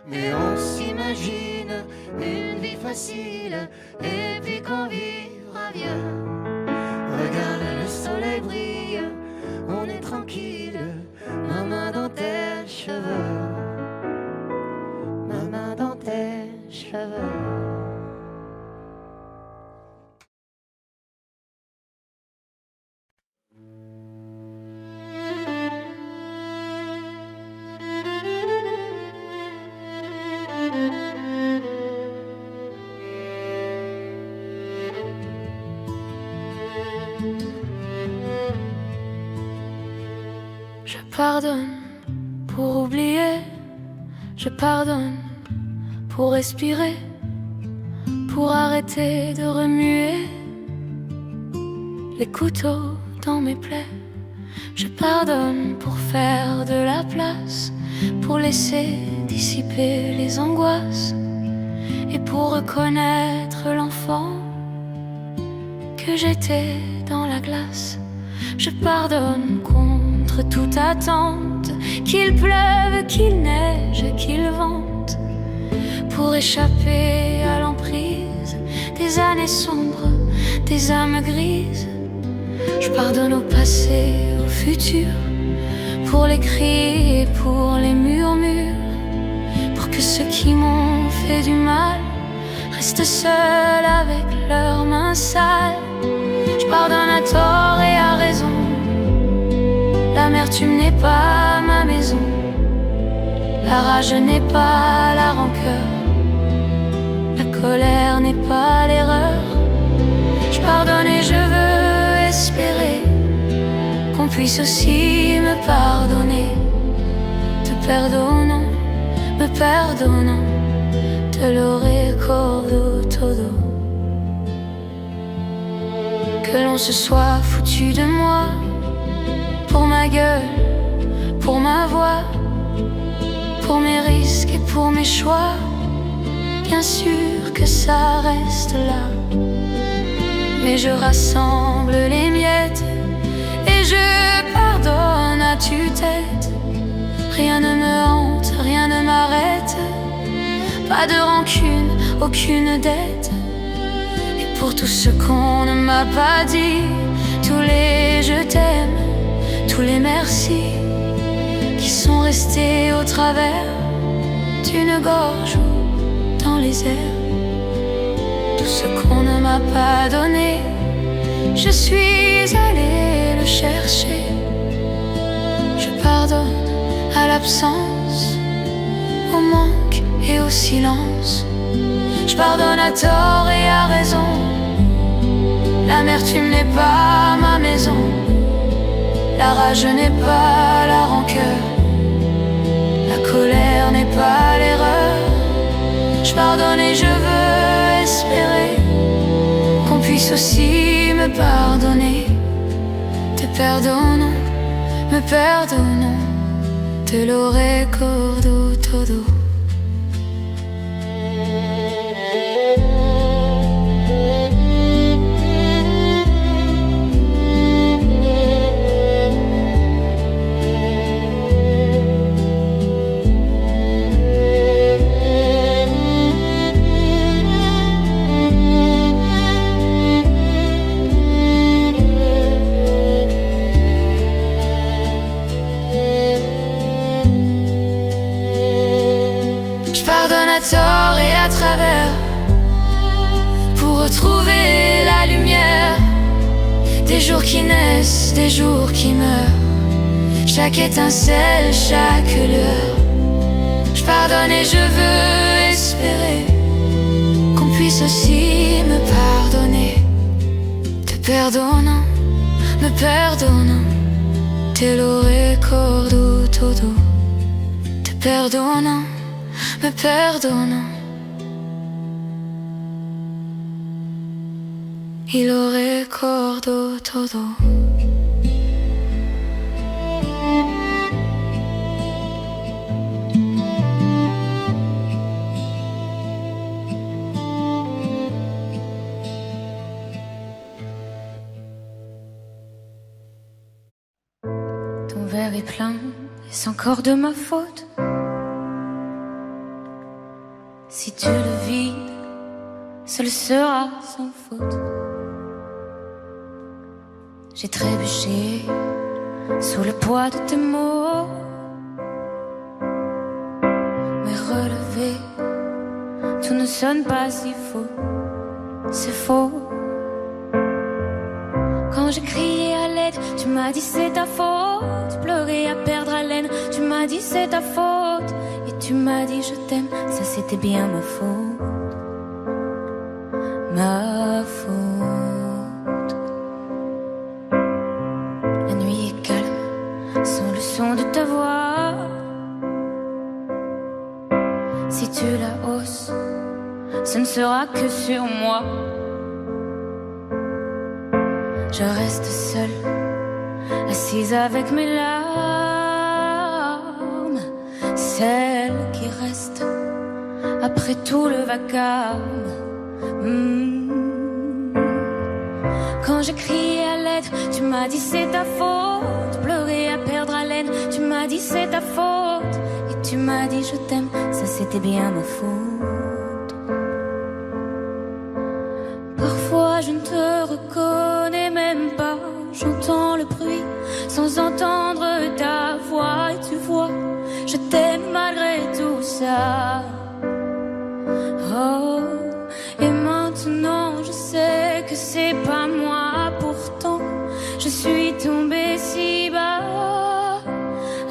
Mais on s'imagine une vie facile, et puis qu'on vivra vieux. Regarde le soleil brille, on est tranquille, ma main dans tes cheveux, ma main dans tes cheveux. Je pardonne pour oublier, je pardonne pour respirer, pour arrêter de remuer les couteaux dans mes plaies. Je pardonne pour faire de la place, pour laisser dissiper les angoisses et pour reconnaître l'enfant que j'étais dans la glace. Je pardonne contre toute attente, qu'il pleuve, qu'il neige, qu'il vente, pour échapper à l'emprise des années sombres, des âmes grises. Je pardonne au passé, au futur, pour les cris et pour les murmures, pour que ceux qui m'ont fait du mal restent seuls avec leurs mains sales. Je pardonne à tort et à raison, l'amertume n'est pas ma maison, la rage n'est pas la rancœur, la colère n'est pas l'erreur. Je pardonne et je veux espérer qu'on puisse aussi me pardonner, te perdonnant, me perdonnant, te lo ricordo todo. Que l'on se soit foutu de moi, pour ma gueule, pour ma voix, pour mes risques et pour mes choix, bien sûr que ça reste là. Mais je rassemble les miettes et je pardonne à tue-tête. Rien ne me hante, rien ne m'arrête, pas de rancune, aucune dette. Et pour tout ce qu'on ne m'a pas dit, tous les je t'aime, tous les merci qui sont restés au travers d'une gorge ou dans les airs. Tout ce qu'on ne m'a pas donné, je suis allée le chercher. Je pardonne à l'absence, au manque et au silence. Je pardonne à tort et à raison, l'amertume n'est pas ma maison, la rage n'est pas la rancœur, la colère n'est pas pardonner, je veux espérer qu'on puisse aussi me pardonner. Te perdonant, me perdonant, te lo recordo todo. Tort et à travers pour retrouver la lumière. Des jours qui naissent, des jours qui meurent, chaque étincelle, chaque lueur. Je pardonne et je veux espérer qu'on puisse aussi me pardonner. Te perdonnant, me perdonnant, te lo recordo todo. Te perdonnant, me perdonant, y lo recordo todo. Ton verre est plein, est-ce encore de ma faute? Si tu le vides, ce le sera sans faute. J'ai trébuché sous le poids de tes mots, mais relevé, tout ne sonne pas si faux. C'est faux. Quand j'ai crié à l'aide, tu m'as dit c'est ta faute. Pleurer à perdre haleine, tu m'as dit c'est ta faute. Et tu m'as dit je t'aime, ça c'était bien ma faute. Ma faute. La nuit est calme, sans le son de ta voix. Si tu la hausses, ce ne sera que sur moi. Je reste seule, assise avec mes larmes, celles qui restent après tout le vacarme. Quand j'ai crié à l'aide, tu m'as dit c'est ta faute. Pleurer à perdre haleine, tu m'as dit c'est ta faute. Et tu m'as dit je t'aime, ça c'était bien ma faute. Parfois je ne te reconnais même pas. J'entends le bruit sans entendre ta voix. Et tu vois, je t'aime malgré tout ça. Oh, et maintenant je sais que c'est pas moi. Pourtant, je suis tombée si bas.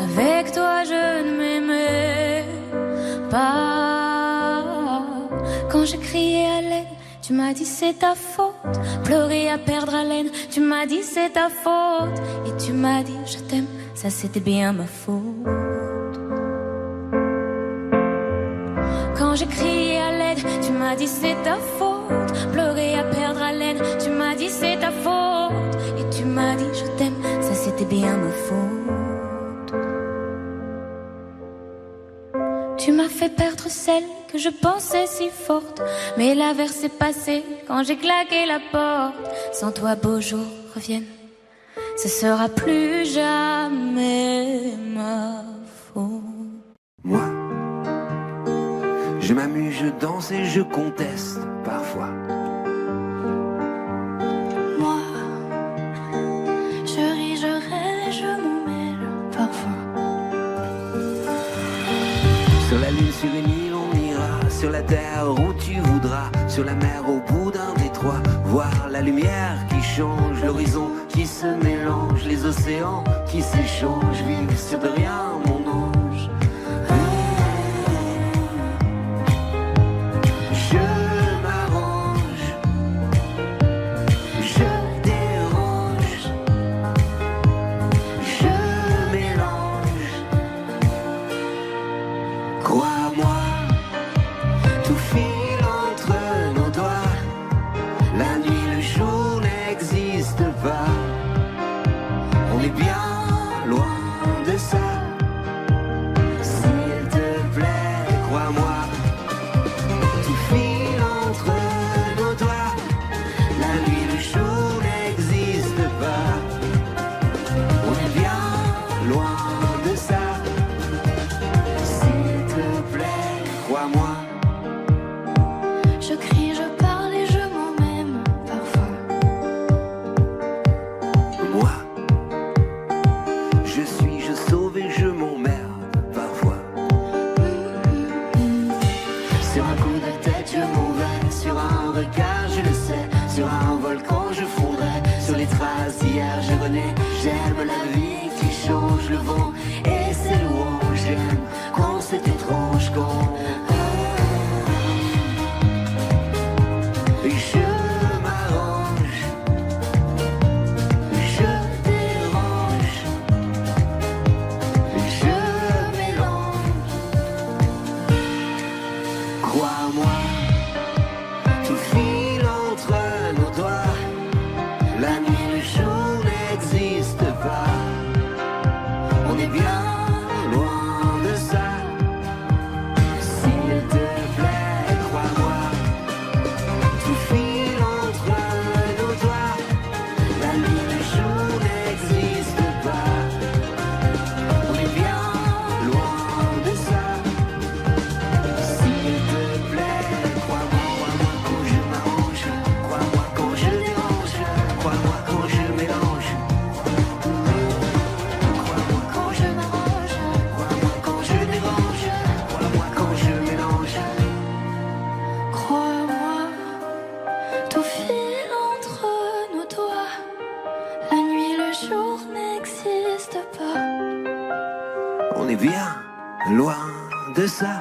Avec toi je ne m'aimais pas. Quand j'ai crié à l'aide, tu m'as dit c'est ta faute. Pleurer à perdre haleine, tu m'as dit c'est ta faute. Et tu m'as dit je t'aime, ça c'était bien ma faute. Quand j'ai crié à l'aide, tu m'as dit c'est ta faute. Pleurer à perdre haleine, tu m'as dit c'est ta faute. Et tu m'as dit je t'aime, ça c'était bien ma faute. Tu m'as fait perdre celle que je pensais si forte, mais l'averse est passée quand j'ai claqué la porte. Sans toi beaux jours reviennent, ce sera plus jamais ma faute. Moi, je m'amuse, je danse et je conteste parfois. Moi, je ris, je rêve et je m'en mêle parfois. Sur la lune, sur une île, on ira. Sur la terre où tu voudras. Sur la mer, au bout d'un détroit. Voir la lumière qui change, l'horizon qui se mélange, les océans qui s'échangent. Vivre sur de rien, mon ange. Je m'arrange, je dérange, je mélange. Crois-moi, tout file mais j'aime la vie qui change le vent et ses louanges. J'aime quand c'est étrange, quand je m'arrange, je dérange, je mélange. Crois-moi, tout file entre nos doigts. La nuit, le jour n'existe pas. On est bien loin de ça. S'il te plaît, crois-moi, tout file entre nos doigts. La nuit, le jour n'existe pas. On est bien loin de ça. S'il te plaît, crois-moi quand je m'arrange, crois-moi quand je dérange, crois-moi quand je mélange. Crois-moi quand je m'arrange, crois-moi quand je dérange, crois-moi quand je mélange. Crois-moi, tout file entre nos doigts. La nuit, le jour n'existe pas. On est bien loin de ça.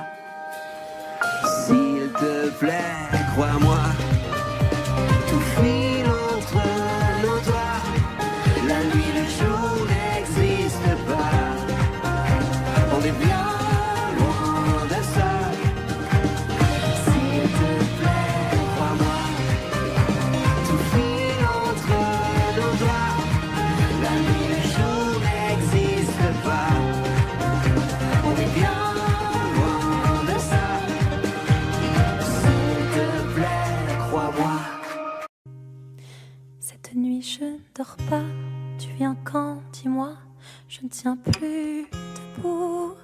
S'il te plaît, crois-moi, tout file entre nos doigts. La nuit, le jour n'existe pas. On est bien loin de ça. S'il te plaît, crois-moi, tout file entre nos doigts. La nuit, le jour n'existe pas. On est bien loin de ça. S'il te plaît, crois-moi. Cette nuit, je ne dors pas. Tu viens quand? Dis-moi. Je ne tiens plus debout.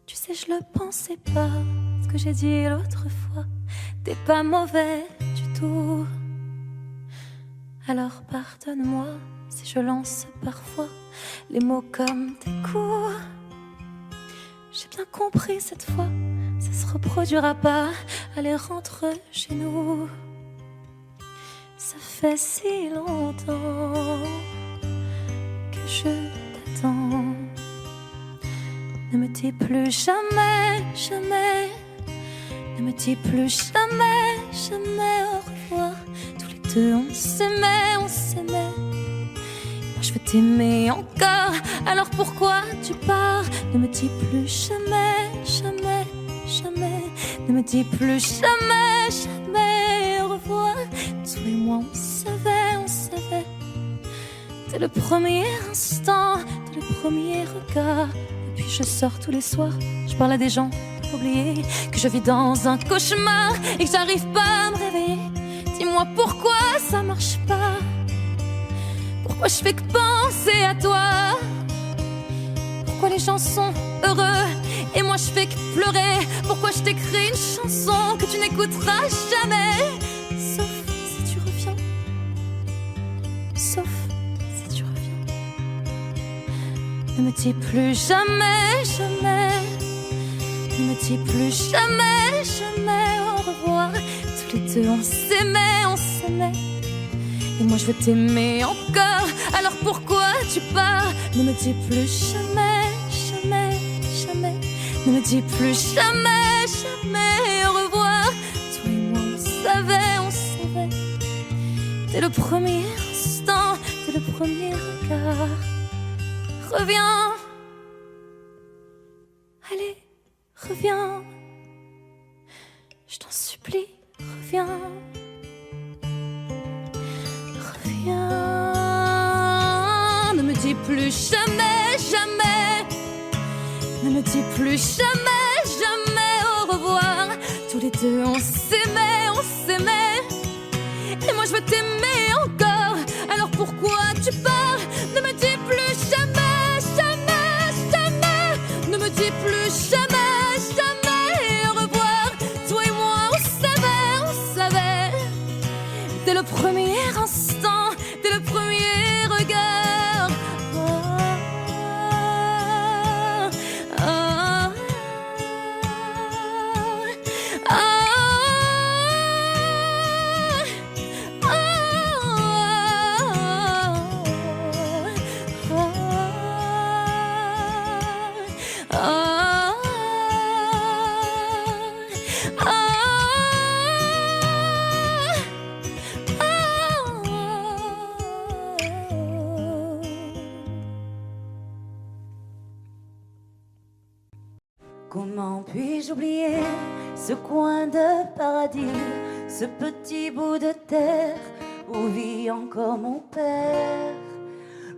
Tu sais, je le pensais pas. Ce que j'ai dit l'autre fois, t'es pas mauvais du tout. Alors pardonne-moi si je lance parfois les mots comme des coups. J'ai bien compris cette fois, ça se reproduira pas. Allez, rentre chez nous. Ça fait si longtemps que je t'attends. Ne me dis plus jamais, jamais. Ne me dis plus jamais, jamais au revoir. Tous les deux on s'aimait, on s'aimait. Moi je veux t'aimer encore, alors pourquoi tu pars? Ne me dis plus jamais, jamais, jamais. Ne me dis plus jamais, jamais au revoir. Toi et moi on savait, on savait. Dès le premier instant, dès le premier regard. Et puis je sors tous les soirs, je parle à des gens pour oublier que je vis dans un cauchemar et que j'arrive pas à me réveiller. Dis-moi pourquoi ça marche pas. Pourquoi je fais que penser à toi? Pourquoi les gens sont heureux et moi je fais que pleurer? Pourquoi je t'écris une chanson que tu n'écouteras jamais? Sauf si tu reviens. Sauf si tu reviens. Ne me dis plus jamais, jamais. Ne me dis plus jamais, jamais au revoir. Tous les deux on s'aimait, on s'aimait. Et moi je veux t'aimer encore, alors pourquoi tu pars? Ne me dis plus jamais, jamais, jamais. Ne me dis plus jamais, jamais au revoir. Toi et moi on savait, on savait. Dès le premier instant, dès le premier regard. Reviens. Allez, reviens. Je t'en supplie, reviens. Ne me dis plus jamais, jamais. Ne me dis plus jamais, jamais au revoir. Tous les deux on s'aimait, on s'aimait. Et moi je veux t'aimer encore, alors pourquoi tu pars? Ne me dis plus jamais, jamais, jamais. Ne me dis plus jamais, jamais au revoir. Toi et moi on savait. Dès le premier instant, dès le premier regard. Comment puis-je oublier ce coin de paradis, ce petit bout de terre où vit encore mon père?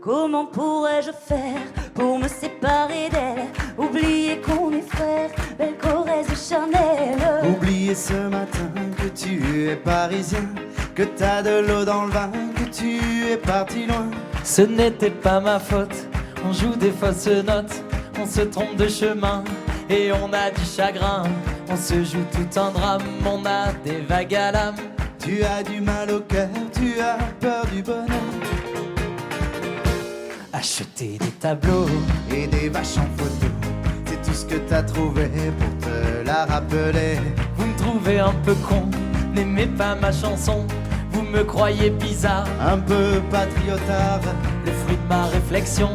Comment pourrais-je faire pour me séparer d'elle? Oublier qu'on est frères, belle Corrèze et charnelle. Oublier ce matin que tu es parisien, que t'as de l'eau dans le vin, que tu es parti loin. Ce n'était pas ma faute, on joue des fausses notes, on se trompe de chemin et on a du chagrin. On se joue tout un drame, on a des vagues à l'âme. Tu as du mal au cœur, tu as peur du bonheur. Acheter des tableaux et des vaches en photo, c'est tout ce que t'as trouvé pour te la rappeler. Vous me trouvez un peu con, n'aimez pas ma chanson. Vous me croyez bizarre, un peu patriotard. Le fruit de ma réflexion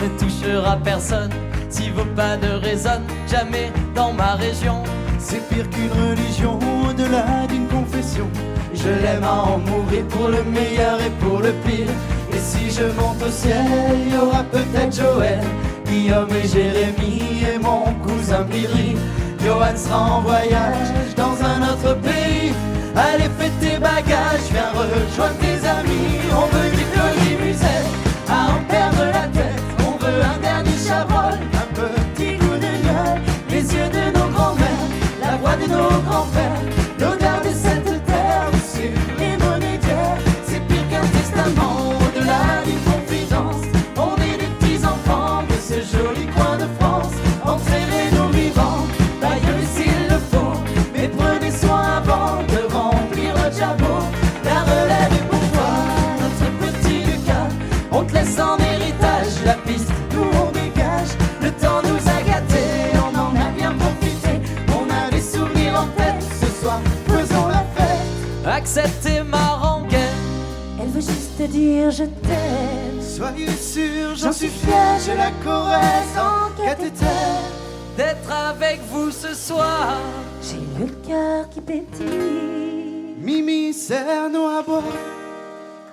ne touchera personne si vos pas ne résonnent jamais dans ma région. C'est pire qu'une religion, au-delà d'une confession. Je l'aime à en mourir pour le meilleur et pour le pire. Et si je monte au ciel, il y aura peut-être Joël, Guillaume et Jérémy et mon cousin Billy. Johan sera en voyage dans un autre pays. Allez, fais tes bagages, viens rejoindre tes amis. On veut du colis musette, à en perdre la tête. On veut un dernier chabrol, un petit goût de gueule. Les yeux de nos grands-mères, la voix de nos grands-pères, l'odeur de cette terre sur les monnaies d'hier. C'est pire qu'un testament, au-delà d'une confidence. On est des petits-enfants de ce joli coin de France. Enterrez-nous vivants, bailleul s'il le faut, mais prenez soin avant de remplir notre jabot. La relève est pour toi, notre petit Lucas. On te laisse en héritage la piste, nous on dégage. Le temps nous a gâtés, on en a bien profité. On a des souvenirs en tête, ce soir faisons la fête. Acceptez ma rengaine, Elle veut juste te dire je t'aime. Soyez sûr, j'en suis fier, j'ai la Corrèze en cathéter. d'être avec vous ce soir. J'ai le cœur qui pétille. Mimi, serre-nous à boire,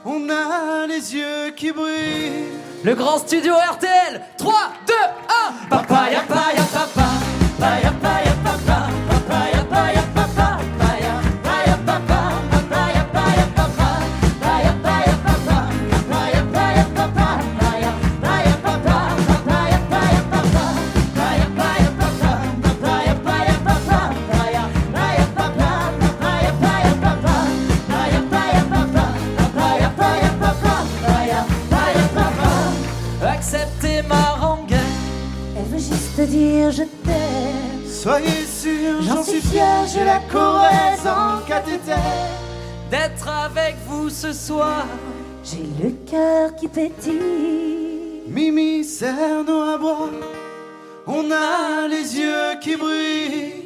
on a les yeux qui brillent. Le grand studio RTL, 3, 2, 1. Papaya, paya, papa, paya, paya, papa, papaya, paya, papa, paya, paya, papa, papaya, paya, papa, paya, paya, papa, papaya, paya, papa, paya, paya, papa, papaya, paya, papa, paya, paya, papa, papaya, paya, papa, paya, paya, papa, papaya, paya, papa, paya, paya, papa, papaya, paya, papa, paya, paya, papa. Acceptez ma rengaine. Elle veut juste te dire je t'aime. Soyez sûr, j'en suis fier, j'ai la Corrèze en cathéter. D'être avec vous ce soir. J'ai le cœur qui pétille. Mimi, serre-nous à boire, on a les yeux qui brillent.